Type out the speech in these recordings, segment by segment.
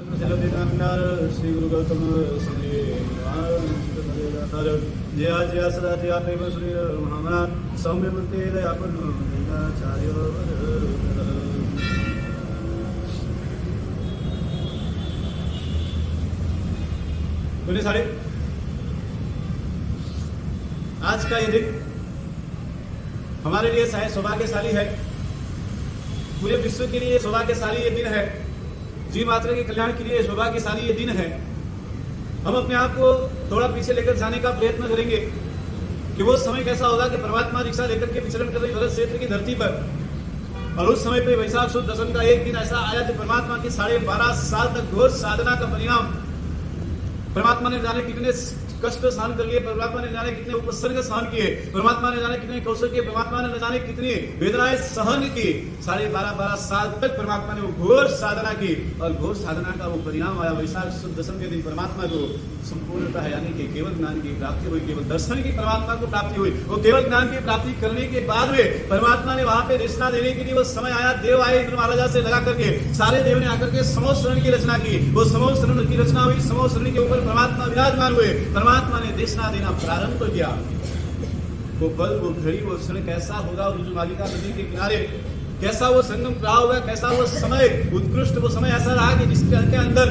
श्री गुरु गौतम श्री जया जया सदा जया प्रेम श्री महामना सौम्य मूर्ति दयापन्न चार्य बोले सारे आज का ये दिन हमारे लिए सौभाग्यशाली है। पूरे विश्व के लिए सौभाग्यशाली ये दिन है। जीव मात्र के कल्याण के लिए सौभाग्यशाली ये दिन है। हम अपने आप को थोड़ा पीछे लेकर जाने का प्रयत्न करेंगे कि वो समय कैसा होगा कि परमात्मा रिक्शा लेकर के विचरण कर रही भरत क्षेत्र की धरती पर, और उस समय पे वैशाख शुद्ध दशम का एक दिन ऐसा आया कि परमात्मा की 12.5 साल तक घोर साधना का परिणाम परमात्मा ने जाने कितने कष्ट सहन कर लिए, परमात्मा ने जाने कितने उपसर्ग सहन किए, परमात्मा ने जाने कितने कौशल किए, परमात्मा ने जाने कितनी वेदनाएं सहन की। 12.5 साल तक परमात्मा ने वो घोर साधना की और घोर साधना का वो परिणाम आया वैशाख शुद्ध दशम के दिन परमात्मा को संपूर्णतः यानी कि केवल ज्ञान की प्राप्ति हुई, केवल दर्शन की परमात्मा को प्राप्ति हुई। वो केवल ज्ञान की प्राप्ति करने के बाद में परमात्मा ने वहां पे रचना देने के लिए वो समय आया। देव आए इंद्र महाराजा से लगा करके, सारे देव ने आकर के समोह शरण की रचना की। वो समोह शरण की रचना हुई, समोह शरण के ऊपर परमात्मा विराजमान हुए। परमात्मा ने देशना देना प्रारंभ किया। वो पल, वो घड़ी, वो क्षण कैसा होगा ऋजुमालिका नदी के किनारे, कैसा वो संगम रहा होगा, कैसा वो समय उत्कृष्ट वो समय ऐसा रहा कि जिसके अंदर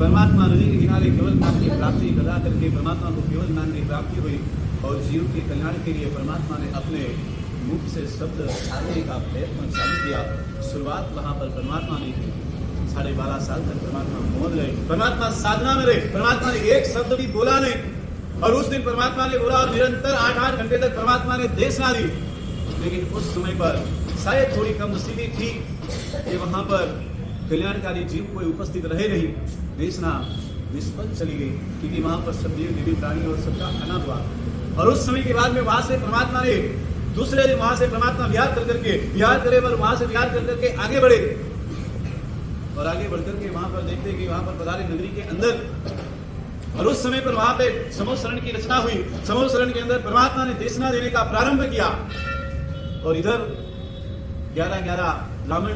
परमात्मा नदी के किनारे केवल ज्ञान की प्राप्ति करा करके परमात्मा को केवल ज्ञान की प्राप्ति हुई और जीव के कल्याण के लिए परमात्मा ने अपने मुख से शब्द छाड़ने का प्रयत्न चालू किया। शुरुआत वहां पर परमात्मा ने की। 12.5 साल तक परमात्मा मौन रहे, परमात्मा साधना में रहे, परमात्मा ने एक शब्द भी बोला नहीं। और उस दिन परमात्मा ने बोला और निरंतर 8 घंटे तक परमात्मा ने देशना दी। लेकिन उस समय पर शायद थोड़ी कम स्थिति थी कि वहां पर कल्याणकारी जीव कोई उपस्थित रहे नहीं। देशना निष्फल चली गई क्योंकि वहां पर सब देव देवी प्राणी और सबका अनाथ हुआ। और उस समय के बाद में वहां से परमात्मा ने दूसरे दिन वहां से परमात्मा विहार कर करके विहार करे और वहां से विहार कर करके आगे बढ़े और आगे बढ़कर के वहां पर देखते कि वहां पर पधारे नगरी के अंदर। और उस समय पर वहां पे समोह शरण की रचना हुई। समोह शरण के अंदर परमात्मा ने देशना देने का प्रारंभ किया और इधर 11 ब्राह्मण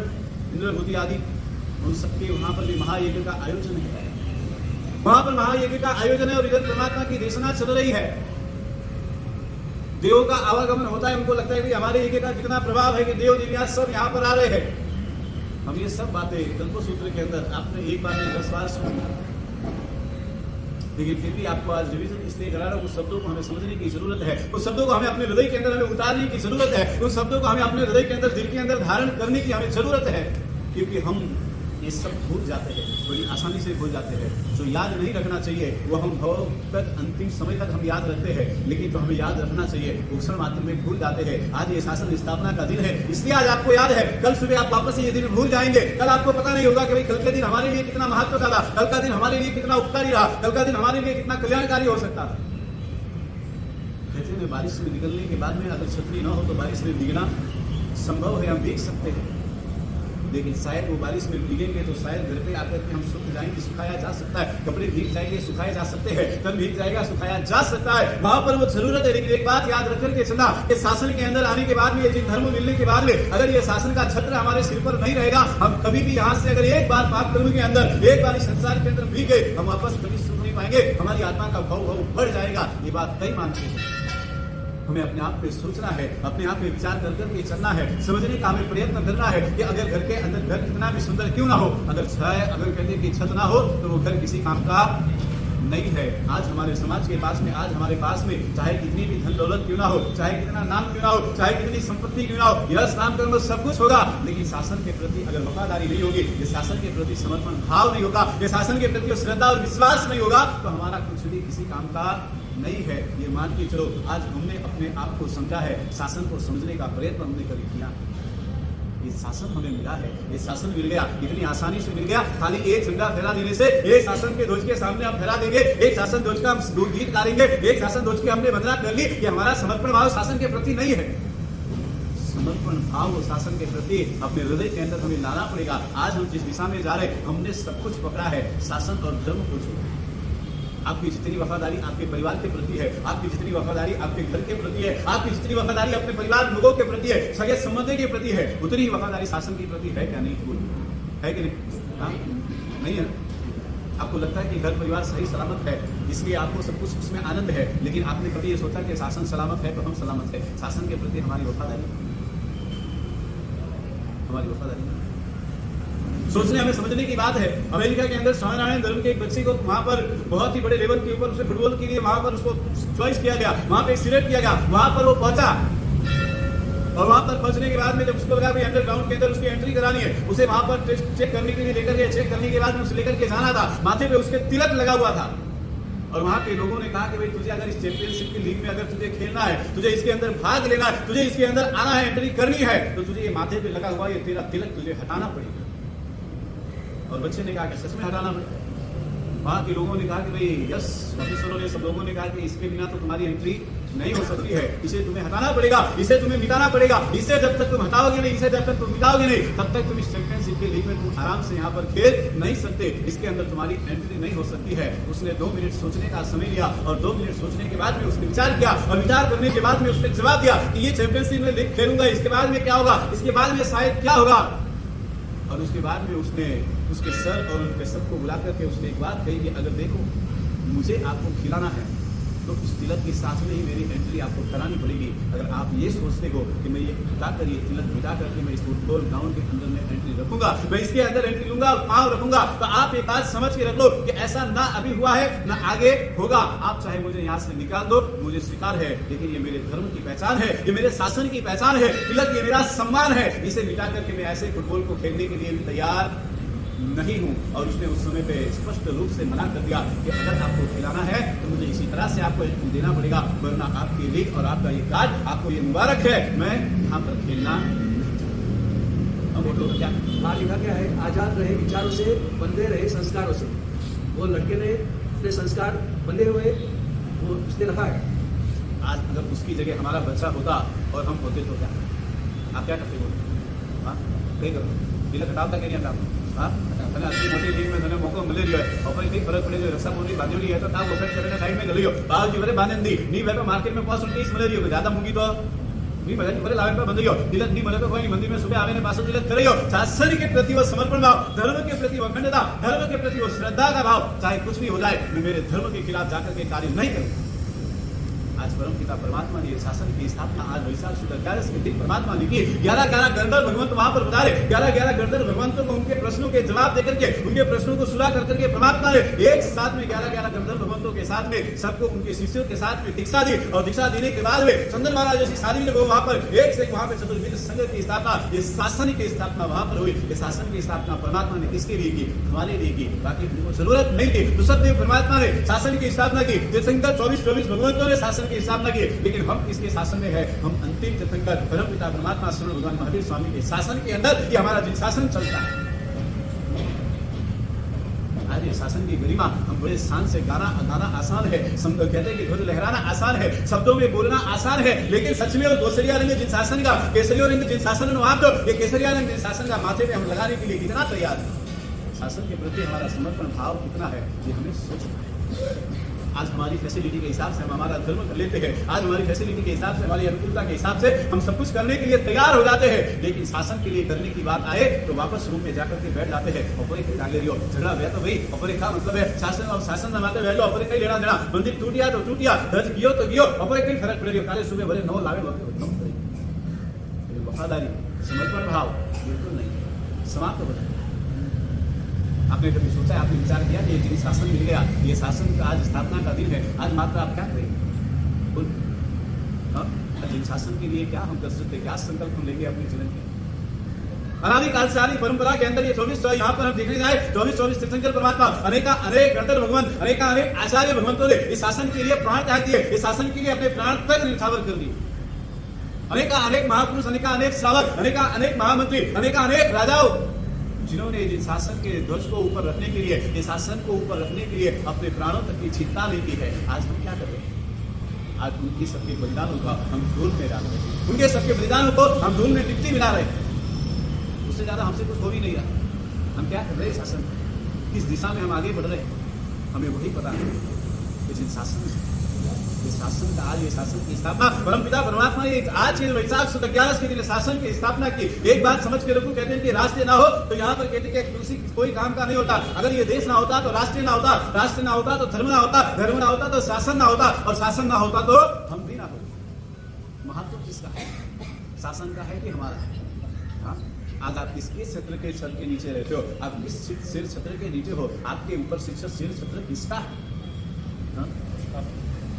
इंद्रभूति आदि उन सबके वहां पर भी महायज्ञ का आयोजन है। वहां पर महायज्ञ का आयोजन है और इधर परमात्मा की देशना चल रही है। देवों का आवागमन होता है। उनको लगता है कि हमारे यज्ञ का कितना प्रभाव है कि देव देवियां सब यहाँ पर आ रहे हैं। हम ये सब बातें कल्पसूत्र के अंदर आपने एक बार में 10 बार सुनी, लेकिन फिर भी आपको आज रिवीजन इसलिए करा रहा हूं। उस शब्दों को हमें समझने की जरूरत है, उस शब्दों को हमें अपने हृदय के अंदर हमें उतारने की जरूरत है, उस शब्दों को हमें अपने हृदय के अंदर दिल के अंदर धारण करने की हमें जरूरत है। क्योंकि हम ये सब भूल जाते हैं, बड़ी आसानी से भूल जाते हैं। जो याद नहीं रखना चाहिए वो हम भव तक अंतिम समय तक हम याद रखते हैं, लेकिन जो हमें याद रखना चाहिए वो क्षण मात्र में भूल जाते हैं। आज ये शासन स्थापना का दिन है, इसलिए आज आपको याद है। कल सुबह आप वापस ये दिन भूल जाएंगे। कल आपको पता नहीं होगा कि भाई कल के दिन हमारे लिए कितना महत्व था, कल का दिन हमारे लिए कितना उपकारी रहा, कल का दिन हमारे लिए कितना कल्याणकारी हो सकता था। कहते हैं बारिश में निकलने के बाद में अगर छतरी न हो तो बारिश में भीगना संभव है, हम भीग सकते हैं। लेकिन शायद वो बारिश में भीगेंगे तो शायद घर पे आकर के हम सूख जाएंगे, सुखाया जा सकता है। कपड़े भीग जाएंगे, सुखाए जा सकते हैं। तन भीग जाएगा, सुखाया जा सकता है। वहां पर वो जरूरत है। लेकिन एक बात याद रख करके चलना, इस शासन के अंदर आने के बाद में, ये धर्म मिलने के बाद में अगर ये शासन का छत्र हमारे सिर पर नहीं रहेगा, हम कभी भी यहाँ से अगर एक बार पाप कर्म के अंदर, एक बार इस संसार के अंदर भीग गए, हम वापस कभी सुख नहीं पाएंगे। हमारी आत्मा का भाव बढ़ जाएगा। ये बात कई मानते हैं। हमें अपने आप पे सोचना है, अपने आप पे विचार कर करके चलना है, समझने का हमें प्रयत्न करना है कि अगर घर के अंदर घर कितना भी सुंदर क्यों ना हो, अगर कहते कि छत ना हो तो वो घर किसी काम का नहीं है। आज हमारे समाज के पास में, आज हमारे पास में चाहे कितनी भी धन दौलत क्यों ना हो, चाहे कितना नाम क्यों ना हो, चाहे कितनी संपत्ति क्यों ना हो, यश नाम कर्म सब कुछ होगा, लेकिन शासन के प्रति अगर वफादारी नहीं होगी, ये शासन के प्रति समर्पण भाव नहीं होगा, ये शासन के प्रति श्रद्धा और विश्वास नहीं होगा, तो हमारा कुछ भी किसी काम का नहीं है। ये मान के चलो, आज हमने अपने आप को समझा है, शासन को समझने का प्रयत्न हमने कभी किया। ये शासन हमें मिला है, ये शासन मिल गया, इतनी आसानी से मिल गया। खाली एक झंडा फहरा देने से, एक शासन के ध्वज के सामने हम फहरा देंगे, एक शासन ध्वज का हम गीत गाएंगे, एक शासन ध्वज की हमने वंदना कर ली, ये हमारा समर्पण भाव शासन के प्रति नहीं है। समर्पण भाव शासन के प्रति अपने हृदय के अंदर हमें लाना पड़ेगा। आज हम जिस दिशा में जा रहे हैं, हमने सब कुछ पकड़ा है, शासन और धर्म को छोड़ा। आपकी जितनी वफादारी आपके परिवार के प्रति है, आपकी जितनी वफादारी आपके घर के प्रति है, आपकी जितनी वफादारी अपने परिवार लोगों के प्रति है, सगे संबंधों के प्रति है, उतनी ही वफादारी शासन के प्रति है क्या नहीं? है कि नहीं? नहीं है। आपको लगता है कि घर परिवार सही सलामत है, इसलिए आपको सब कुछ उसमें आनंद है, लेकिन आपने कभी ये सोचा कि शासन सलामत है तो हम सलामत है? शासन के प्रति हमारी वफादारी सोचने हमें समझने की बात है। अमेरिका के अंदर स्वामीनारायण धर्म के एक बच्चे को वहां पर बहुत ही बड़े लेवल के ऊपर उसे फुटबॉल के लिए वहां पर उसको चॉइस किया गया, वहां पे सिलेक्ट किया गया, वहां पर वो पहुंचा और वहां पर पहुंचने के बाद में जब उसको लगा भाई अंडरग्राउंड के अंदर उसकी एंट्री करानी है, उसे वहां पर टेस्ट चेक करने के लिए लेकर गए। चेक करने के बाद में उसे लेकर के जाना था, माथे पे उसके तिलक लगा हुआ था और वहां के लोगों ने कहा कि भाई तुझे अगर इस चैंपियनशिप की लीग में अगर तुझे खेलना है, तुझे इसके अंदर भाग लेना है, तुझे इसके अंदर आना है, एंट्री करनी है, तो तुझे ये माथे पे लगा हुआ ये तेरा तिलक तुझे हटाना पड़ेगा। और बच्चे ने कहा कि सच में हटाना पड़ेगा। वहां के लोगों ने कहा कि भाई यस, ऑफिसरों ने सब लोगों ने कहा कि इसके बिना तो तुम्हारी एंट्री नहीं हो सकती है, इसे तुम्हें हटाना पड़ेगा, इसे तुम्हें मिटाना पड़ेगा, इसे जब तक तुम हटाओगे नहीं, इसे जब तक तुम मिटाओगे नहीं, तब तक तुम इस चैंपियनशिप के लीग में तुम आराम से यहाँ पर खेल नहीं सकते, इसके अंदर तुम्हारी एंट्री नहीं हो सकती है। उसने 2 मिनट सोचने का समय लिया और 2 मिनट सोचने के बाद में उसने विचार किया और विचार करने के बाद में उसने जवाब दिया कि ये चैंपियनशिप में लीग खेलूंगा, इसके बाद में क्या होगा, इसके बाद में शायद क्या होगा। और उसके बाद में उसने उसके सर और उनके सबको बुला करके उसने एक बात कही कि अगर देखो मुझे आपको खिलाना है तो इस तिलक के साथ में ही मेरी एंट्री आपको करानी पड़ेगी। अगर आप ये सोचते हो कि मैं ये हटाकर ये तिलक मिटा करके मैं इस फुटबॉल ग्राउंड के अंदर में एंट्री रखूंगा, मैं इसके अंदर एंट्री लूंगा, पांव रखूंगा, तो आप एक बात समझ के रख लो कि ऐसा ना अभी हुआ है ना आगे होगा। आप चाहे मुझे यहाँ से निकाल दो, मुझे स्वीकार है, लेकिन ये मेरे धर्म की पहचान है, ये मेरे शासन की पहचान है, तिलक ये मेरा सम्मान है, इसे मिटा करके मैं ऐसे फुटबॉल को खेलने के लिए भी तैयार नहीं हूं। और उसने उस समय पे स्पष्ट रूप से मना कर दिया कि अगर आपको खिलाना है तो मुझे इसी तरह से आपको देना पड़ेगा, वरना आपकी लीग और आपका ये कार्ड आपको ये मुबारक है, मैं यहाँ पर खेलना। अब बोलो क्या लिखा क्या है? आजाद रहे विचारों से, बंधे रहे संस्कारों से। वो लड़के ने अपने संस्कार बंधे हुए वो उसने रखा है। आज अगर उसकी जगह हमारा बच्चा होता और हम होते तो क्या आप क्या करते बोलो? हाँ कहीं करो बिल कटावता क्या नहीं आता અને આટલી મોટી લીગમાં તને મોકો મળી રહ્યો है और कई फर्क पड़े जो रक्षाबंधन बांधी है तो आप वोकट करने साइड में गलियो बावजी वरे बांधन दी नहीं वे तो मार्केट में 530 मिले रही हो ज्यादा मूंगी तो नहीं भले भले लावे पे बंधियो तिलक नहीं मिले तो कोई मंदिर में सुबह आवे ने पासो तिलक करियो। शासन के प्रति वो समर्पण भाव, धर्म के प्रति वो अखंडता, धर्म के प्रति वो श्रद्धा का भाव, चाहे कुछ भी हो जाए मैं मेरे धर्म के खिलाफ जाकर के कार्य नहीं करूंगा। आज परम पिता परमात्मा ने शासन की स्थापना आज वैशाख शुक्ल 11 के दिन परमात्मा ने की। 11 गणधर भगवंत वहां पर पधारे। 11 गणधर भगवंतों को उनके प्रश्नों के जवाब देकर के उनके प्रश्नों को सुलह कर करके परमात्मा ने एक साथ में 11 गणधर भगवंतों के साथ में सबको उनके शिष्यों के साथ में दीक्षा दी और दीक्षा देने के बाद में चंदन महाराज जैसी साधवी लोग वहां पर एक से वहां पर चतुर्विद संघ की स्थापना, ये शासन की स्थापना वहां पर हुई। ये शासन की स्थापना परमात्मा ने किसके लिए की? हमारे लिए की, बाकी उनको जरूरत नहीं थी। ऋषभदेव परमात्मा ने शासन की स्थापना की, तीर्थंकर 24 भगवंतों ने शासन की स्थापना की, लेकिन हम किसके शासन में है? हम अंतिम तीर्थंकर परम पिता परमात्मा स्वरूप भगवान महावीर स्वामी के शासन के अंदर ये हमारा जिन शासन चलता है। आज ये शासन की गरिमा हम बड़े शान से गाना आसान है, कहते हैं कि ध्वज लहराना आसान है, शब्दों में बोलना आसान है, लेकिन सच में वो केसरिया रंग जिन शासन का केसरिया रंग जिन शासन वहां तो ये केसरिया रंग जिन शासन का माथे पे हम लगाने के लिए कितना तैयार है? शासन के प्रति हमारा समर्पण भाव कितना है ये हमें सोचना है। आज हमारी फैसिलिटी के हिसाब से हम हमारा धर्म कर लेते हैं, आज हमारी फैसिलिटी के हिसाब से हमारी अनुकूलता के हिसाब से हम सब कुछ करने के लिए तैयार हो जाते हैं, लेकिन शासन के लिए करने की बात आए तो वापस रूम में जाकर के बैठ जाते हैं। और टांगे रही हो झगड़ा हुआ तो भाई अपने क्या मतलब है? शासन और शासन माते बैठ लो, अपने कहीं लेना देना, मंदिर टूटिया तो टूटिया, ध्वज गियो तो गियो, अपने कहीं फर्क पड़ रही हो। काले सुबह भले 9 लावे वफादारी समर्पण भाव बिल्कुल नहीं, समाप्त हो जाए। आपने कभी सोचा, आपने विचार किया कि जिन शासन मिल गया, ये शासन का आज स्थापना का दिन है, आज मात्र आप क्या करेंगे? बोल जिन शासन के लिए क्या हम कर सकते, क्या संकल्प हम लेंगे अपने जीवन में? अनादिकाल से आदि परंपरा के अंदर ये 24 यहाँ पर हम देखने जाए 24 तीर्थंकर परमात्मा अनेक गणधर भगवान अनेक आचार्य भगवंतों ने इस शासन के लिए प्राण त्याग दिए, इस शासन के लिए अपने प्राण तक न्यौछावर कर दिए। अनेक महापुरुष, अनेक श्रावक, अनेक महामंत्री, अनेक राजाओं जिन्होंने जिन शासन के ध्वज को ऊपर रखने के लिए, इस शासन को ऊपर रखने के लिए अपने प्राणों तक की चिंता नहीं की है। आज हम क्या कर रहे हैं? आज उनकी सबके बलिदानों का हम धूल में डाल रहे हैं, उनके सबके बलिदानों को हम धूल में मिट्टी मिला रहे हैं। उससे ज्यादा हमसे कुछ हो भी नहीं रहा। हम क्या कर रहे हैं? शासन किस दिशा में हम आगे बढ़ रहे हैं हमें वही पता नहीं। जिन शासन ये शासन का आज, ये शासन की स्थापना परमपिता परमात्मा ने आज के वैशाख शुद्ध 11 के दिन शासन की स्थापना की। एक बात समझ के लोग कहते हैं कि राष्ट्र ना हो तो यहाँ पर कहते हैं कि तुलसी कोई काम का नहीं होता। अगर ये देश ना होता तो राष्ट्र ना होता, राष्ट्र ना होता तो धर्म ना होता, धर्म ना होता तो शासन ना होता, और शासन ना होता तो हम भी ना होते। महत्व किसका है? शासन का है कि हमारा है? हाँ? आज आप किसके छत्र के छत के नीचे रहते हो? आप किस सिर छत्र के नीचे हो? आपके ऊपर शिक्षक सिर छत्र किसका है? हाँ?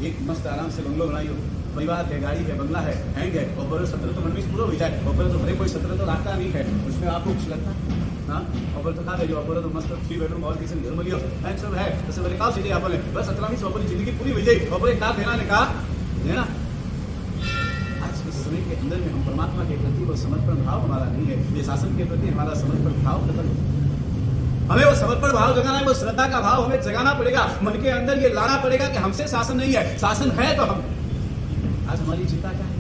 एक मस्त आराम से बंगलो बनाई हो, परिवार है, गाड़ी है, बंगला है, हैंग है, और बड़े सत्र तो मनवीस पूरा हो जाए, और तो भले कोई सत्र तो रखता नहीं है, उसमें आपको कुछ लगता है? हाँ, और तो खा लीजिए, और तो मस्त 3 बेडरूम और किसी घर में लियो, हैंग सब है, जैसे मेरे काम सीधे आप बस 17 से अपनी जिंदगी पूरी हो जाए, और एक काम देना ने कहा है ना। आज इस समय के अंदर में हम परमात्मा के प्रति वो समर्पण भाव हमारा नहीं है, ये शासन के प्रति हमारा समर्पण भाव खत्म है। हमें वो समर्पण भाव जगाना है, वो श्रद्धा का भाव हमें जगाना पड़ेगा, मन के अंदर ये लाना पड़ेगा कि हमसे शासन नहीं है, शासन है तो हम। आज हमारी चिंता क्या है?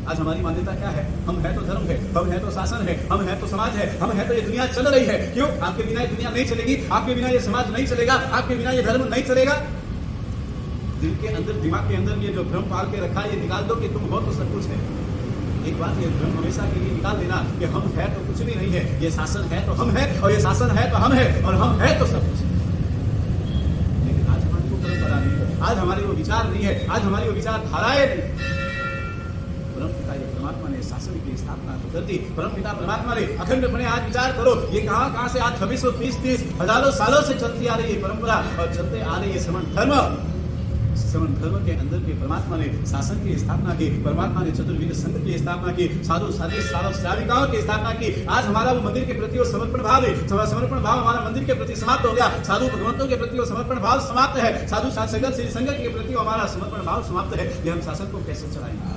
आज हमारी मान्यता क्या है? हम है तो धर्म है, हम है तो शासन है, हम है तो समाज है, हम है तो ये दुनिया चल रही है। क्यों? आपके बिना ये दुनिया नहीं चलेगी, आपके बिना ये समाज नहीं चलेगा, आपके बिना ये धर्म नहीं चलेगा। दिल के अंदर, दिमाग के अंदर ये जो भ्रम पाल के रखा है, ये निकाल दो कि तुम हो तो सब कुछ है। एक बात ये भ्रम हमेशा के लिए निकाल देना कि हम है तो कुछ भी नहीं है, ये शासन है तो हम है, और ये शासन है तो हम है, और हम है तो सब कुछ है। लेकिन आज हमारी वो परंपरा नहीं है, आज हमारी वो विचार नहीं है, आज हमारी वो विचारधाराएं नहीं। परमपिता ये परमात्मा ने शासन की स्थापना तो कर दी। परमपिता परमात्मा ने अखंडपणे आज विचार करो, ये कहां से आज 2630 हजारों सालों से चलती आ रही है परंपरा, और चलते आ रही है समान धर्म। समान धर्म के अंदर के परमात्मा ने शासन की स्थापना की, परमात्मा ने चतुर्विध संघ की स्थापना की, साधु साधु साधिकाओं की स्थापना की। आज हमारा वो मंदिर के प्रति वो समर्पण भाव है, समर्पण भाव हमारा मंदिर के प्रति समाप्त हो गया। साधु भगवंतों के प्रति वो समर्पण भाव समाप्त है, साधु संगत श्री संगत के प्रति हमारा समर्पण भाव समाप्त है। ये हम शासन को कैसे चलाएंगे?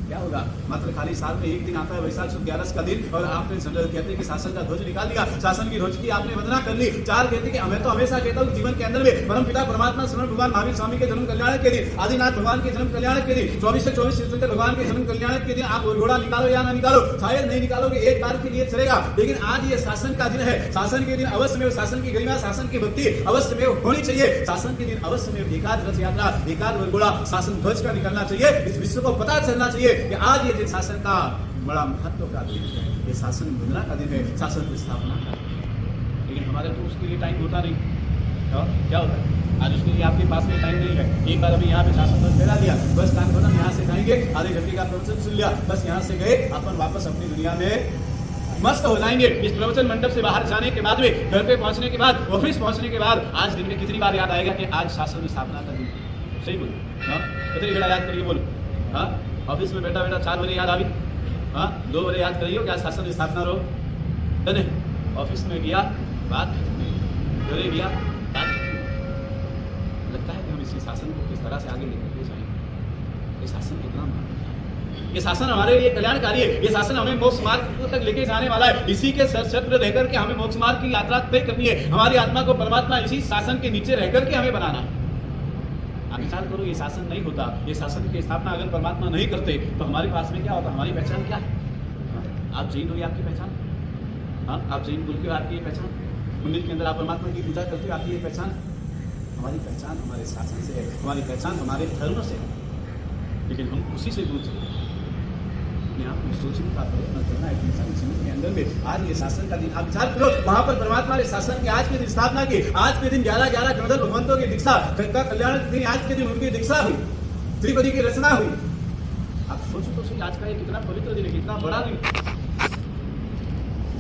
क्या होगा? मात्र खाली साल में एक दिन आता है वैशाख शुद्ध 11 का दिन, और आपने कहते हैं कि शासन का ध्वज निकाल दिया, शासन की ध्वज की आपने वंदना कर ली। 4 कहते हैं कि हमें तो हमेशा कहता हूँ जीवन के अंदर में परमपिता परमात्मा शरण भगवान महावीर स्वामी के जन्म कल्याण के दिन, आदिनाथ भगवान के जन्म कल्याण के दिन, 24 से 24 तीर्थंकर भगवान के जन्म कल्याण के दिन आप घोड़ा निकालो या ना निकालो, शायद नहीं निकालोगे, एक बार के लिए चलेगा, लेकिन आज ये शासन का दिन है। शासन के दिन अवश्य में शासन की गरिमा, शासन की भक्ति अवश्य में होनी चाहिए। शासन के दिन अवश्य में एकाध रथ यात्रा, एकाध घोड़ा शासन ध्वज का निकलना चाहिए। इस विश्व को पता चलना चाहिए कि आज ये शासन का बड़ा महत्व का दिन है, ये शासन वंदना का दिन है, शासन की स्थापना का। लेकिन हमारे तो उसके लिए टाइम होता नहीं। क्या होता है? आज उसके लिए आपके पास में टाइम नहीं है। एक बार अभी यहाँ पे शासन ध्वज फहरा दिया, बस काम खत्म, यहाँ से जाएंगे, आधे घंटे का प्रवचन सुन लिया, बस यहाँ से गए, अपन वापस अपनी दुनिया में मस्त हो जाएंगे। इस प्रवचन मंडप से बाहर जाने के बाद में, घर पे पहुंचने के बाद, ऑफिस पहुंचने के बाद, आज दिन में कितनी बार याद आएगा कि आज शासन की स्थापना का दिन? सही बोलो, कितनी घड़ा याद करिए, बोलो। हाँ, ऑफिस में बैठा 4 बजे याद आ गई, हाँ 2 बजे याद करियो क्या शासन की स्थापना रो नहीं। ऑफिस में गया बात, घरे गया बात। लगता है कि हम इसी शासन को किस तरह से आगे लेकर जाएंगे। ये शासन कितना महत्वपूर्ण है, ये शासन हमारे लिए कल्याणकारी है, ये शासन हमें मोक्ष मार्ग तक लेके जाने वाला है। इसी के छत्र रहकर के हमें मोक्ष मार्ग की यात्रा तय करनी है। हमारी आत्मा को परमात्मा इसी शासन के नीचे रहकर के हमें बनाना है। आप विचार करो, ये शासन नहीं होता, ये शासन की स्थापना अगर परमात्मा नहीं करते तो हमारे पास में क्या होता? हमारी पहचान क्या है? आप जैन हो, ये आपकी पहचान। हाँ, आप जैन बोल के आपकी ये पहचान, मंदिर के अंदर आप परमात्मा की पूजा करते हो, आपकी ये पहचान। हमारी पहचान हमारे शासन से है, हमारी पहचान हमारे धर्म से है, लेकिन हम उसी से दूर चले। अपने आप को सोचने का प्रयत्न करना है इंसानी जीवन के अंदर में। आज ये शासन का दिन, आप विचार करो, वहां पर परमात्मा ने शासन की आज के दिन स्थापना की। आज के दिन 11 गणधर भगवंतों की दीक्षा का कल्याण के दिन, आज के दिन उनकी दीक्षा हुई, त्रिपदी की रचना हुई। आप सोचो तो सही, आज का ये कितना पवित्र दिन है, कितना बड़ा दिन।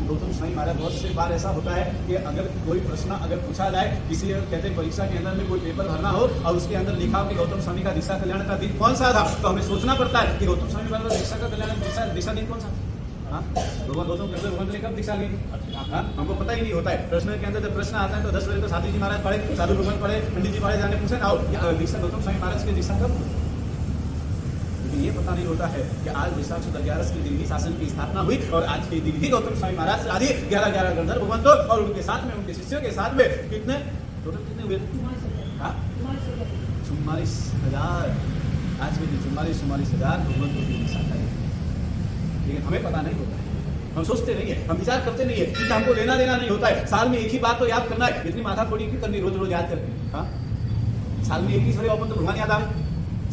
गौतम स्वामी महाराज बहुत से बार ऐसा होता है कि अगर कोई प्रश्न अगर पूछा जाए, किसी कहते परीक्षा के अंदर में कोई पेपर भरना हो और उसके अंदर लिखा हो कि गौतम स्वामी का दीक्षा कल्याण का दिन कौन सा था, तो हमें सोचना पड़ता है कि गौतम स्वामी महाराज का दीक्षा का कल्याण दीक्षा दिन कौन सा था। भगवान गौतम भगवान ने कब दीक्षा ली? हमको पता ही नहीं होता है। प्रश्न के अंदर जब प्रश्न आता है तो 10 बजे तो साधु जी महाराज पढ़े, साधु भगवान पढ़े, पंडित जी पढ़े, जाने पूछे ना दीक्षा गौतम स्वामी महाराज की दीक्षा कब? लेकिन ये पता नहीं होता है कि आज वैशाख शुद्ध 11 के दिन ही शासन की स्थापना हुई, और आज के दिन ही गौतम स्वामी महाराज आदि 11 गणधर भगवंतों और उनके साथ में, उनके शिष्यों के साथ में कितने टोटल कितने हुए? 44,000। आज के दिन 44,000 भगवंतों की दीक्षा है। लेकिन हमें पता नहीं होता है, हम सोचते नहीं है, हम विचार करते नहीं है, क्योंकि हमको लेना देना नहीं होता है। साल में एक ही बात तो याद करना है, इतनी माथा फोड़ी क्यों करनी रोज रोज याद करके? हाँ, साल में एक ही सड़े अपन तो भगवान याद आवे,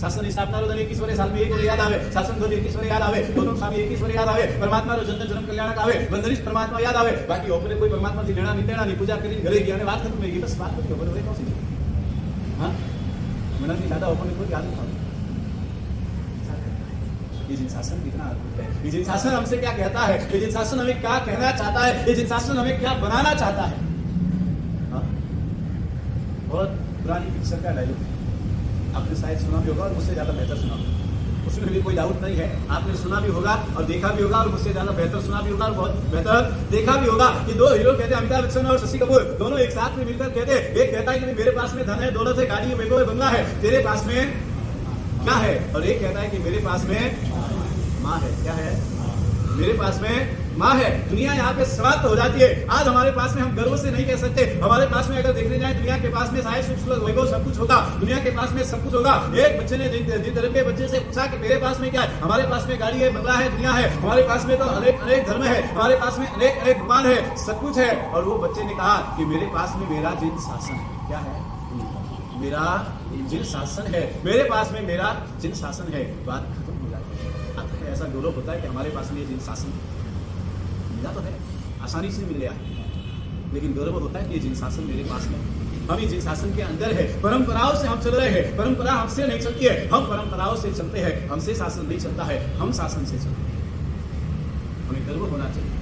શાસન સ્થાપના 21 સાલ में एक याद आवे, शासन 21 याद आवे, दोनों स्वामी 21 याद आवे, परमात्मा रो जन जन्म कल्याणक आवे, वंदनीश परमात्मा याद आवे, बाकी ओपरे कोई परमात्मा थी लेना नहीं देना नहीं, पूजा करी घरे गया ने बात खत्म हो गई, बस बात खत्म हो गई। कौन सी हां मना नहीं ज्यादा ओपरे कोई याद नहीं। ये जिन शासन कितना अद्भुत है, ये जिन शासन हमसे क्या कहता है, ये जिन शासन हमें क्या कहना चाहता है, ये जिन शासन हमें क्या बनाना चाहता है। हाँ बहुत पुरानी पिक्चर का डायलॉग आपने शायद सुना भी होगा और मुझसे ज्यादा बेहतर सुना होगा, उसमें भी कोई डाउट नहीं है, आपने सुना भी होगा और देखा भी होगा और मुझसे ज्यादा बेहतर सुना भी होगा और बहुत बेहतर देखा भी होगा कि दो हीरो कहते हैं अमिताभ बच्चन और शशि कपूर, दोनों एक साथ में मिलकर कहते हैं, एक कहता है कि मेरे पास में धन है, दौलत है, गाड़ी है, वैभव है, बंगला है, तेरे पास में क्या है, और एक कहता है कि मेरे पास में माँ है। क्या है? मेरे पास में माँ है। दुनिया यहाँ पे समाप्त हो जाती है। आज हमारे पास में हम गर्व से नहीं कह सकते, हमारे पास में अगर देखने जाए दुनिया के पास में शायद सुख वैभव सब कुछ होगा, दुनिया के पास में सब कुछ होगा। एक बच्चे ने धर्म के बच्चे से पूछा कि मेरे पास में क्या है, हमारे पास में गाड़ी है, बंगला है, दुनिया है, हमारे पास में तो अनेक धर्म है, हमारे पास में अनेक भगवान है, सब कुछ है। और वो बच्चे ने कहा कि मेरे पास में मेरा जिन शासन है। क्या है? मेरा जिन शासन है, मेरे पास में मेरा जिन शासन है। बात खत्म हो जाती है। आखिर में ऐसा गौरव होता है कि हमारे पास में जिन शासन मिला तो है, आसानी से मिल गया, लेकिन गौरव होता है कि जिन शासन मेरे पास में, हम ये जिन शासन के अंदर है, परंपराओं से हम चल रहे हैं, परंपरा हमसे नहीं चलती है, हम परंपराओं से चलते हैं, हमसे शासन नहीं चलता है, हम शासन से चलते हैं। हमें गर्व होना चाहिए।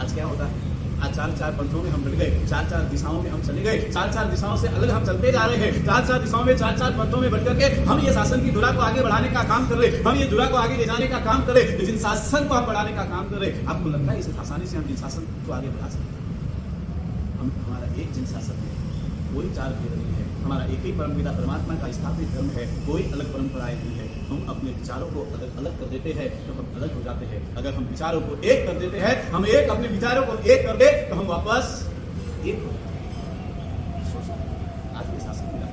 आज क्या होता है, आज 4 पंथों में हम बढ़ गए, 4 दिशाओं में हम चले गए, 4 दिशाओं से अलग हम चलते जा रहे हैं, 4 दिशाओं में 4 पंथों में बढ़ करके हम ये शासन की धुरा को आगे बढ़ाने का काम कर रहे, हम ये धुरा को आगे ले जाने का काम कर रहे, जिन शासन को हम बढ़ाने का काम कर रहे। आपको लगता है इस आसानी से हम जिन शासन को आगे बढ़ा सकते हैं? हम हमारा एक जिन शासन है, कोई 4 भेद नहीं है, हमारा एक ही परमपिता परमात्मा का स्थापित धर्म है, कोई अलग परंपराएं नहीं है। हम अपने विचारों को अगर अलग कर देते हैं तो हम अलग हो जाते हैं, अगर हम विचारों को एक कर देते हैं, हम एक अपने विचारों को एक कर दे तो हम वापस एक। आज ये शासन मिला,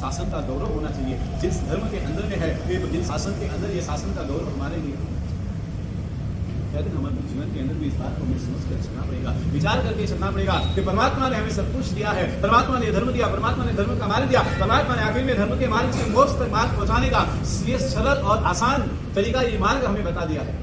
शासन का गौरव होना चाहिए। जिस धर्म के अंदर में है, जिन शासन के अंदर ये शासन का गौरव हमारे लिए, लेकिन हमारे जीवन के अंदर भी इस बात को हमें समझ कर चलना पड़ेगा, विचार करके चलना पड़ेगा कि परमात्मा ने हमें सब कुछ दिया है, परमात्मा ने धर्म दिया, परमात्मा ने धर्म का मार्ग दिया, परमात्मा ने आखिर में धर्म के मार्ग से मोक्ष तक मार्ग पहुंचाने का ये सरल और आसान तरीका, ये मार्ग हमें बता दिया है।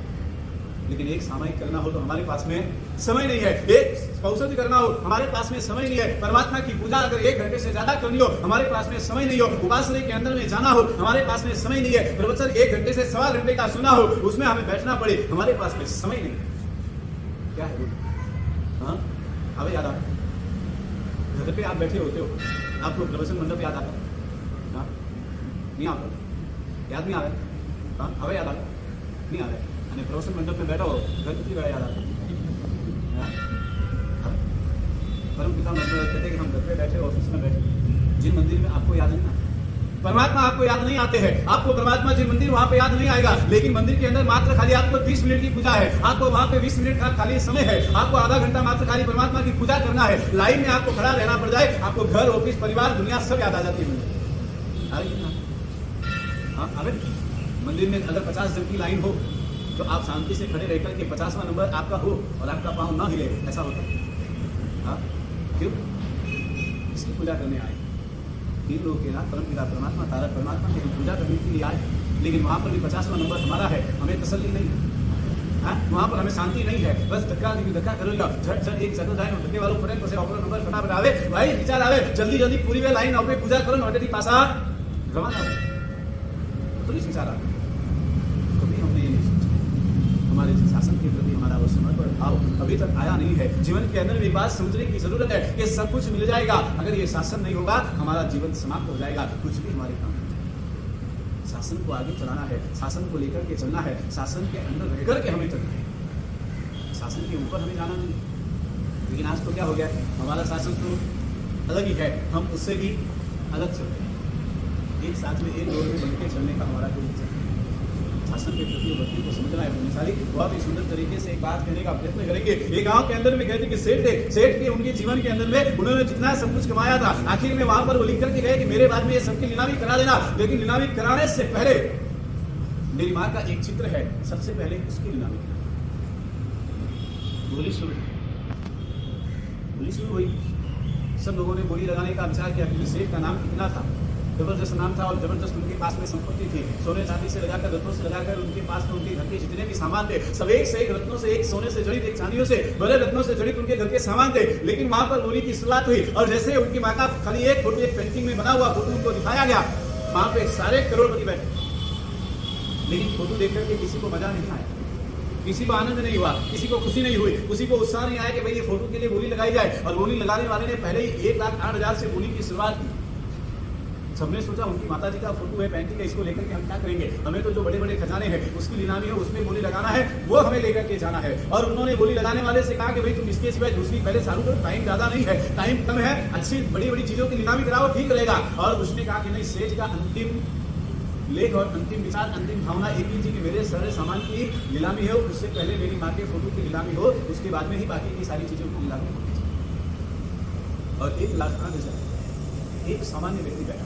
लेकिन एक सामायिक करना हो तो हमारे पास में समय नहीं है, एक औषधि करना हो हमारे पास में समय नहीं है, परमात्मा की पूजा अगर 1 घंटे से ज्यादा करनी हो हमारे पास में समय नहीं हो, उपासना के अंदर में जाना हो हमारे पास में समय नहीं है, प्रवचन 1 घंटे से 1.25 घंटे का सुना हो उसमें हमें बैठना पड़े, हमारे पास में समय नहीं है। क्या है? हाँ अब याद आता, घर पे आप बैठे होते हो, आपको प्रवचन मंडप याद आता? हाँ नहीं आता, याद नहीं आ रहा? हाँ अब याद आता? नहीं आ रहा? प्रवचन मंडप में बैठा हो, घर कितनी बड़ा याद आता? परम पिता कहते कि हम घर पे बैठे, ऑफिस में बैठे, जिन मंदिर में आपको याद नहीं आता, परमात्मा आपको याद नहीं आते हैं, आपको परमात्मा जिन मंदिर वहां पे याद नहीं आएगा, लेकिन मंदिर के अंदर मात्र खाली आपको 30 मिनट की पूजा है, आपको वहां पे 20 मिनट का खाली समय है, आपको आधा घंटा मात्र खाली परमात्मा की पूजा करना है, लाइन में आपको खड़ा रहना पड़ जाए, आपको घर, ऑफिस, परिवार, दुनिया सब याद आ जाती है। हाँ मंदिर में अगर 50 जन की लाइन हो तो आप शांति से खड़े रहकर के 50वां नंबर आपका हो और आपका पाँव ना हिले, ऐसा होता है? हाँ क्यों? इसकी पूजा करने आए, 3 लोग के नाथ परमपिता परमात्मा तारक परमात्मा की पूजा करने के लिए आए, लेकिन वहाँ पर भी 50वां नंबर हमारा है, हमें तसल्ली नहीं है। हाँ वहाँ पर हमें शांति नहीं है, बस धक्का करोगा, झट एक जगह जाए धक्के वालों फटे तो ऑपरेटर नंबर फटाफट आवे, भाई विचार आवे, जल्दी पूरी वे लाइन पे पूजा करो, नोटे पासा रवाना हो, पुलिस विचार आवे। कभी हमने ये नहीं सोचा, हमारे शासन के प्रति हमारा वो समर्पण भाव अभी तक आया नहीं है। जीवन के अंदर भी बात समझने की जरूरत है कि सब कुछ मिल जाएगा, अगर ये शासन नहीं होगा हमारा जीवन समाप्त हो जाएगा, कुछ भी हमारे काम नहीं। शासन को आगे चलाना है, शासन को लेकर के चलना है, शासन के अंदर रह करके हमें चलना है, शासन के ऊपर हमें जाना नहीं। लेकिन आज तो क्या हो गया, हमारा शासन तो अलग ही है, हम उससे भी अलग चलते हैं, एक साथ में एक दौर में बनकर चलने का हमारा कोई शासन के प्रति भक्ति को समझना है। पुण्यशाली बहुत ही सुंदर तरीके से एक बात कहने का प्रयत्न करेंगे। एक गांव के अंदर में कहते कि सेठ थे, सेठ के उनके जीवन के अंदर में उन्होंने जितना सब कुछ कमाया था, आखिर में वहां पर वो लिख करके गए कि मेरे बाद में ये सबकी नीलामी करा देना, लेकिन नीलामी कराने से पहले मेरी माँ का एक चित्र है, सबसे पहले उसकी नीलामी बोली शुरू हुई। सब लोगों ने बोली लगाने का विचार किया, क्योंकि सेठ का नाम कितना था, जबरदस्त नाम था और जबरदस्त उनके पास में संपत्ति थी। सोने चांदी से लगाकर, रत्नों से लगाकर उनके पास में उनके घर के जितने भी सामान थे सब एक से एक रत्नों से, एक सोने से जड़ित, एक चांदियों से, बड़े रत्नों से जड़ित उनके घर के सामान थे। लेकिन वहां पर होली की शुरुआत हुई और जैसे उनकी माता खाली एक फोटो, एक पेंटिंग में बना हुआ फोटो उनको दिखाया गया, वहां पे सारे करोड़पति बैठे, लेकिन फोटो देख करके किसी को मजा नहीं आया, किसी को आनंद नहीं हुआ, किसी को खुशी नहीं हुई, किसी को उत्साह नहीं आया कि भाई ये फोटो के लिए बोली लगाई जाए। और बोली लगाने वाले ने पहले ही 1,08,000 से बोली की शुरुआत की। सबने सोचा उनकी माता जी का फोटो है, पेंटिंग है, इसको लेकर के हम क्या करेंगे, हमें तो जो बड़े बड़े खजाने हैं उसकी नीलामी है, उसमें बोली लगाना है, वो हमें लेकर के जाना है। और उन्होंने बोली लगाने वाले से कहा कि भाई तुम इसके सिवाय दूसरी पहले चालू करो, टाइम ज्यादा नहीं है, टाइम कम है, अच्छी बड़ी बड़ी चीजों की नीलामी कराओ, ठीक रहेगा। और उसने कहा कि नहीं, सेज का अंतिम लेख और अंतिम विचार, अंतिम भावना एक ही थी कि मेरे सारे सामान की नीलामी हो, उससे पहले मेरी माँ के फोटो की नीलामी हो, उसके बाद में ही बाकी की सारी चीजों की नीलामी होगी। और 1,08,000 एक सामान्य व्यक्ति बैठा,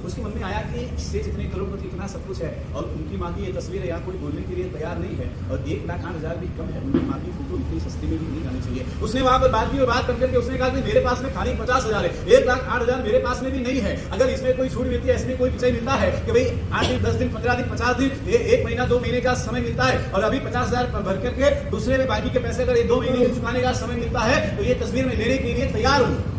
उसके मन में आया कि सेज इतने करोड़पति, इतना सब कुछ है और उनकी माँ की ये तस्वीर है, यहाँ कोई बोलने के लिए तैयार नहीं है और 1,08,000 भी कम है, उनकी माँ की फोटो इतनी सस्ती में भी नहीं जानी चाहिए। उसने वहां पर बात की और बात करके उसने कहा कि मेरे पास में खाली 50,000 है, 1,08,000 मेरे पास में भी नहीं है, अगर इसमें कोई छूट मिलती है, इसमें कोई विषय मिलता है कि भाई 8 दिन, 10 दिन, 15 दिन, 50 दिन, 1 महीना, 2 महीने का समय मिलता है और अभी 50,000 भर करके दूसरे में बाकी के पैसे अगर 2 महीने चुकाने का समय मिलता है तो ये तस्वीर में लेने के लिए तैयार हूँ।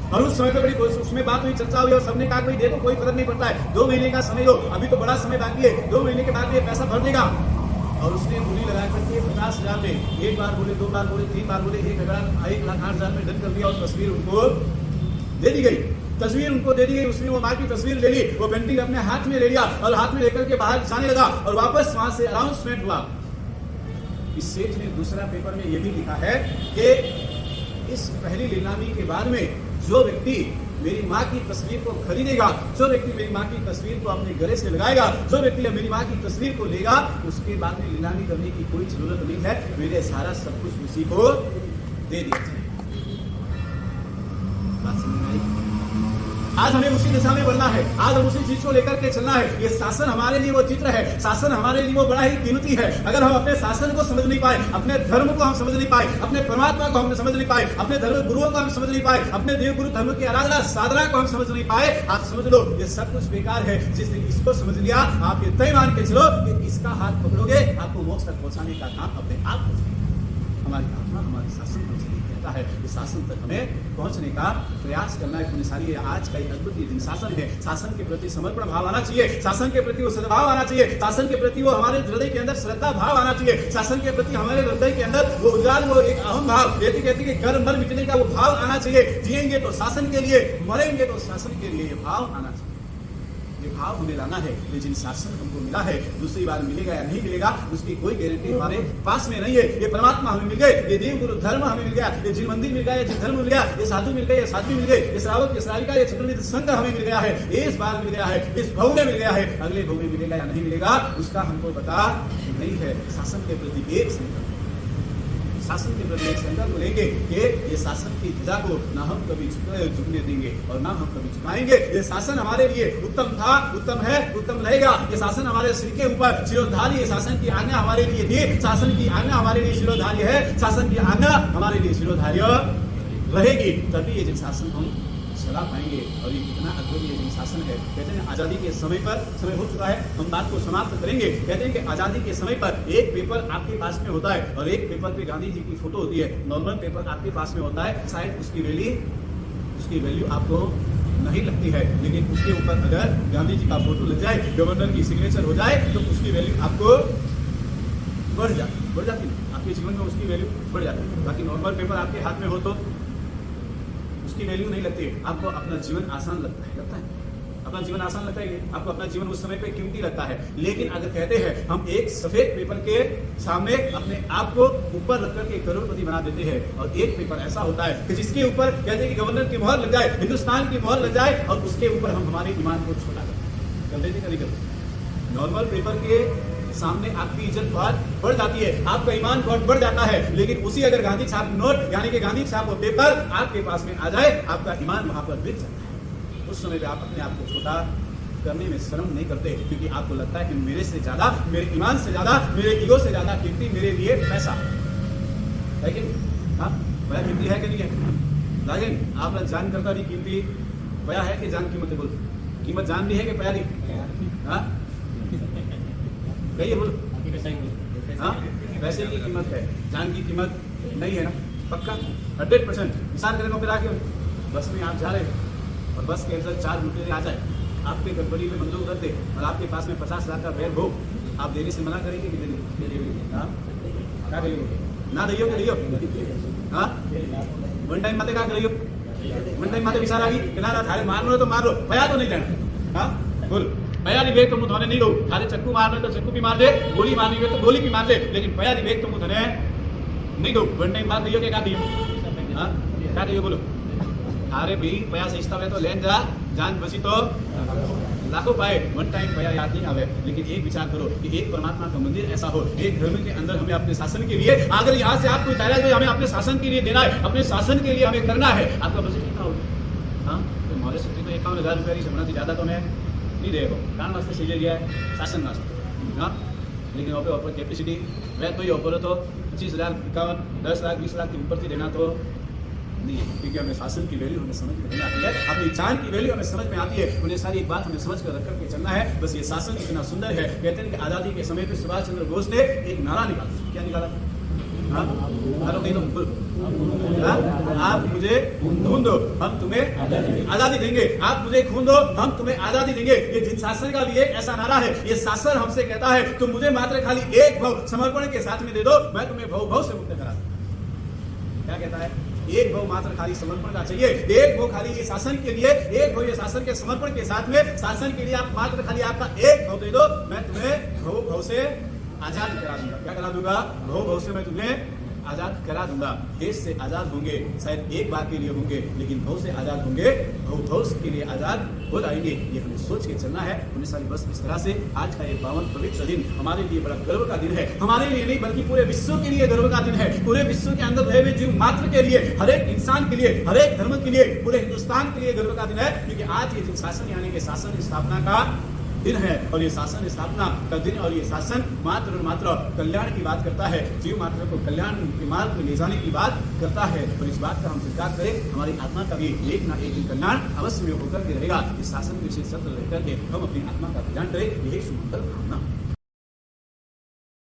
और उस समय पे बड़ी उसमें बात हुई, चर्चा हुई और सबने कहा भाई देखो कोई फर्क नहीं पड़ता है, 2 महीने का समय लो, अभी तो बड़ा समय बाकी है, 2 महीने के बाद ये पैसा भर देगा। और उसने बोली लगा करके 50,000 में 1 बार बोले, 2 बार बोले, 3 बार बोले, 1,08,000 में डन कर दिया और तस्वीर उनको दे दी गई। तस्वीर उनको दे दी गई, उसने वो माँ की तस्वीर ले ली, वो पेंटिंग अपने हाथ में ले लिया और हाथ में लेकर के बाहर जाने लगा और वापस वहां से अनाउंसमेंट हुआ। इस सेठ ने दूसरा पेपर में ये भी लिखा है कि इस पहली नीलामी के बाद में जो व्यक्ति मेरी माँ की तस्वीर को खरीदेगा, जो व्यक्ति मेरी माँ की तस्वीर को अपने गले से लगाएगा, जो व्यक्ति मेरी माँ की तस्वीर को लेगा, उसके बाद में नीलामी करने की कोई जरूरत नहीं है, मेरे सारा सब कुछ उसी को दे दिया जाए। बात समझ में आई? आज हमें उसी दिशा में बढ़ना है, आज हम उसी चीज को लेकर के चलना है। ये शासन हमारे लिए वो चित्र है, शासन हमारे लिए वो बड़ा ही कीमती है। अगर हम अपने शासन को समझ नहीं पाए, अपने धर्म को हम समझ नहीं पाए, अपने परमात्मा को हम समझ नहीं पाए, अपने धर्म गुरुओं को हम समझ नहीं पाए, अपने देव गुरु धर्म की आराधना साधना को हम समझ नहीं पाए, आप समझ लो ये सब कुछ बेकार है। जिस दिन इसको समझ लिया, आप ये तय मान के चलो कि इसका हाथ पकड़ोगे, आपको मोक्ष तक पहुंचाने का काम अपने आप हो जाएगा। हमारी आत्मा हमारे शासन है, इस शासन तक हमें पहुंचने का प्रयास करना है। पुण्यशाली आज का एक अद्भुत दिन शासन है, शासन के प्रति समर्पण भाव आना चाहिए, शासन के प्रति वो सद्भाव आना चाहिए, शासन के प्रति वो हमारे हृदय के अंदर श्रद्धा भाव आना चाहिए, शासन के प्रति हमारे हृदय के अंदर वो उजाल, वो एक अहम भाव, कहती कि कर्म मर मिटने का वो भाव आना चाहिए। जिएंगे तो शासन के लिए, मरेंगे तो शासन के लिए, ये भाव आना चाहिए, ये भाव हमें लाना है। ये जिन शासन हमको मिला है, दूसरी बार मिलेगा या नहीं मिलेगा उसकी कोई गारंटी हमारे पास में नहीं है। ये परमात्मा हमें मिल गए, ये देव गुरु धर्म हमें मिल गया, ये जिन मंदिर मिल गया, ये जिन धर्म मिल गया, ये साधु मिल गए, ये साध्वी मिल गए, ये श्रावक, ये श्राविका, ये चतुर्विध संघ हमें मिल गया है, इस बार मिल गया है, इस भव में मिल गया है। अगले भव में मिलेगा या नहीं मिलेगा उसका हमको पता नहीं है। शासन के प्रति एक संकल्प, शासन के प्रति एक संकल्प लेंगे कि ये शासन की ध्वजा को ना हम कभी झुकने देंगे और ना हम कभी झुकाएंगे। ये शासन हमारे लिए उत्तम था, उत्तम है, उत्तम रहेगा। ये शासन हमारे सिर के ऊपर शिरोधार्य, ये शासन की आज्ञा हमारे लिए थी, शासन की आज्ञा हमारे लिए शिरोधार्य है, शासन की आज्ञा हमारे लिए शिरोधार्य रहेगी, तभी ये शासन हम चला पाएंगे। और ये कितना अद्भुत ये शासन है। कहते हैं आजादी के समय पर, समय हो चुका है, हम बात को समाप्त करेंगे। कहते हैं कि आजादी के समय पर एक पेपर आपके पास में होता है और एक पेपर पे गांधी जी की फोटो होती है। नॉर्मल पेपर आपके पास में होता है, शायद उसकी वैल्यू आपको नहीं लगती है, लेकिन उसके ऊपर अगर गांधी जी का फोटो लग जाए, गवर्नर की सिग्नेचर हो जाए तो उसकी वैल्यू आपको बढ़ जाती है, आपके जीवन में उसकी वैल्यू बढ़ जाती है। बाकी नॉर्मल पेपर आपके हाथ में हो तो उसकी वैल्यू नहीं लगती है। आपको अपना जीवन आसान लगता है अपना जीवन आसान लगता है, आपको अपना जीवन उस समय पे कीमती लगता है। लेकिन अगर कहते हैं हम एक सफेद पेपर के सामने अपने आप को ऊपर रख करके करोड़पति बना देते हैं, और एक पेपर ऐसा होता है कि जिसके ऊपर कहते हैं कि गवर्नर की मोहर लग जाए, हिंदुस्तान की मोहर लग जाए, और उसके ऊपर हम हमारे ईमान को छोटा कर देते हैं। कभी नॉर्मल पेपर के सामने आपकी इज्जत बहुत बढ़ जाती है, आपका ईमान बहुत बढ़ जाता है। लेकिन उसी अगर गांधी छाप नोट यानी कि गांधी छाप वो पेपर आपके पास में आ जाए, आपका ईमान वहां पर गिर जाता है। उस समय पे आप अपने आप को छोटा करने में शर्म नहीं करते, क्योंकि आपको लगता है कि मेरे से ज्यादा, मेरे ईमान से ज्यादा, मेरे ईगो से ज्यादा कीमती मेरे लिए पैसा है। कि बड़ा कीमती है कि नहीं है? लेकिन आप जान करता भी कीमती बया है कि जान कीमत बोल कीमत जान दी है कि प्यारी? हाँ कहिए बोलो। हाँ पैसे की कीमत है, जान की कीमत नहीं है ना? पक्का 100%। मिसाल करें पे आके बस में आप जा रहे हैं और बस के अंदर 4 लुटेरे आ जाए, आपके कंपनी में बंदूक रख दे और आपके पास में 50 लाख का बैग हो, आप देने से मना करेंगे कि देंगे? हाँ क्या करिए ना दियो कि दियो? हाँ वन टाइम माते क्या करियो? वन टाइम माते विचार आ गई कि ना थारे मारनो तो मारो, भया तो नहीं जाना। हाँ बोल भया बेग तो मुँह धोने नहीं दो, थारे चक्कू मारना तो चक्कू भी मार दे, गोली मारनी हो तो गोली भी मार दे, लेकिन भया बेग तो मुँह धोने नहीं दो। वन टाइम बात दियो क्या दियो? हाँ क्या दियो बोलो? अरे भाई पैसा इस्ता है तो लेन जा, जान बची तो लाखों पाए, वन टाइम भया याद नहीं आवे। लेकिन एक विचार करो कि एक परमात्मा का मंदिर ऐसा हो, एक धर्म के अंदर हमें अपने शासन के लिए, अगर यहाँ से आपको उतारा जाए हमें अपने शासन के लिए देना है, अपने शासन के लिए हमें करना है, आपका बजट कितना होगा? हाँ तो मॉडल सिटी तो 51,000 रुपये की समझना ज्यादा तो मैं नहीं देगा, कारण वास्ते सीधे लिया है शासन वास्ते। हाँ लेकिन वहाँ पे ऑफर कैपेसिटी वह तो ही ऑफर हो तो 25,000 51 10 लाख 20 लाख के ऊपर से देना तो नहीं है, क्योंकि हमें शासन की वैल्यू हमें समझ में नहीं आती है, अपनी जान की वैल्यू हमें समझ में आती है। उन्हें सारी एक बात हमें समझ कर रख करके चलना है। बस ये शासन इतना सुंदर है, कहते हैं कि आजादी के समय पे सुभाष चंद्र बोस ने एक नारा निकाला। क्या निकाला? आप मुझे खून दो हम तुम्हें आजादी देंगे, आप मुझे खून दो हम तुम्हें आजादी देंगे। ये जिन शासन का भी एक ऐसा नारा है, ये शासन हमसे कहता है तुम मुझे मात्र खाली एक भाव समर्पण के साथ में दे दो, मैं तुम्हें भव भव से मुक्त करा दूं। क्या कहता है? एक भाव मात्र खाली समर्पण का चाहिए, एक भाव खाली ये शासन के लिए, एक भाव ये शासन के समर्पण के साथ में शासन के लिए आप मात्र खाली आपका एक भाव दे दो, मैं तुम्हें भव भव से आजाद करा दूंगा। क्या करा दूंगा? भव भव से मैं तुम्हें आजाद करा दूंगा। देश से आजाद होंगे शायद एक बार के लिए होंगे, लेकिन भव से आजाद होंगे, भव के लिए आजाद हो जाएंगे। ये हमें सोच के चलना है। उन्हें सारी बस इस तरह से आज का ये पावन पवित्र दिन हमारे लिए बड़ा गर्व का दिन है, हमारे लिए नहीं बल्कि पूरे विश्व के लिए गर्व का दिन है। पूरे विश्व के अंदर रहे हुए जीव मात्र के लिए, हर एक इंसान के लिए, हर एक धर्म के लिए, पूरे हिंदुस्तान के लिए गर्व का दिन है, क्योंकि आज ये शासन यानी कि शासन स्थापना का दिन है। और ये शासन स्थापना का दिन और ये शासन मात्र और मात्र कल्याण की बात करता है, जीव मात्र को कल्याण के मार्ग में ले जाने की बात करता है। और इस बात का हम स्वीकार करें, हमारी आत्मा का भी एक ना एक दिन कल्याण अवश्य में होकर के रहेगा। इस शासन के विशेष सत्र लेकर के हम अपनी आत्मा का कल्याण करें, यही सुमंगल भावना।